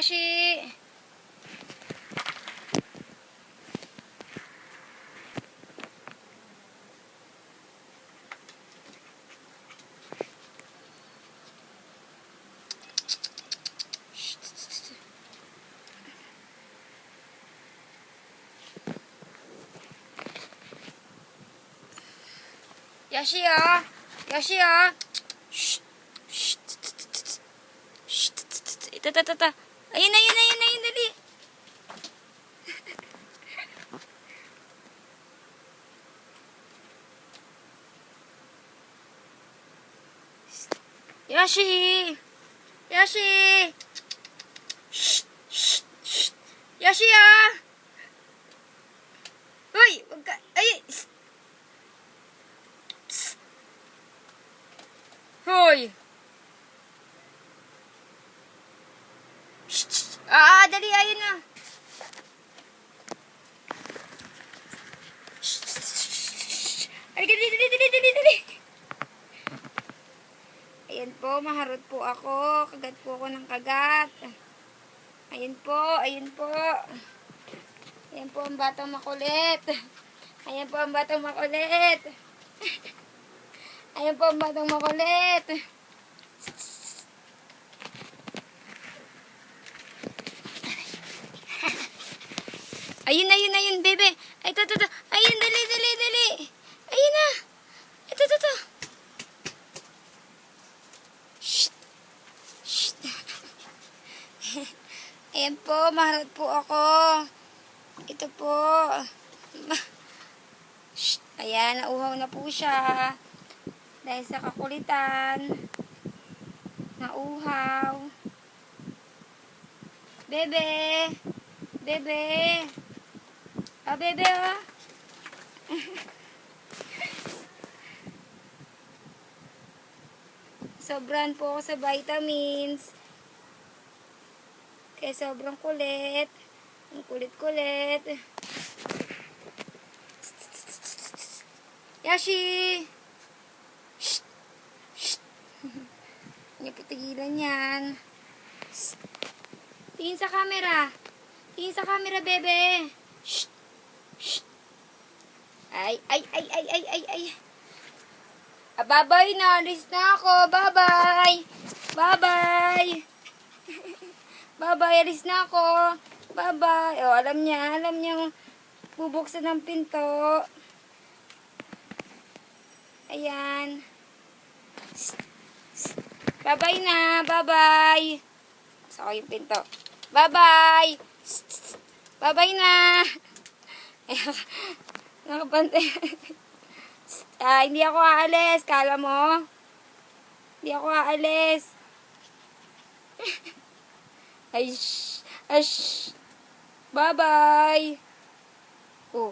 Yashi! Yashi, oh! Yashi, oh! Shh! Shh! Shh! Ito. Ayun, dali! Yashi! Yashi! Shh! Shh! Yashi, ah! Hoy! Wag ka! Ay! Psst! Hoy! Shh! Dali! Ayun na! Ay, dali! Ayan po, maharot po ako. Kagat po ako ng kagat. Ayan po. Ayan po ang batang makulit. Ayan po ang batang makulit. Ayun, bebe. Ay, ito. Ayun, dali. Ayun na. Ito. Shh. Ayan po, maharot po ako. Ito po. Shh. Ayan, nauhaw na po siya. Dahil sa kakulitan. Nauhaw. Bebe. Bebe, oh. Sobrang po ako sa vitamins. Kaya sobrang kulit. Ang kulit. Yashi! Shh! Hindi po tigilan yan. Tingin sa camera, bebe. Shh! Ay. Bye-bye na. Alis na ako. Bye-bye. Bye-bye, alis na ako. Bye-bye. Oh, alam niya bubuksan ng pinto. Ayan. Bye-bye na. Bye-bye. Saka yung pinto. Bye-bye. Bye-bye na. Nakapantay. Hindi ako aalis. Kala mo? Hindi ako aalis. Ay, shh. Bye-bye. Oh.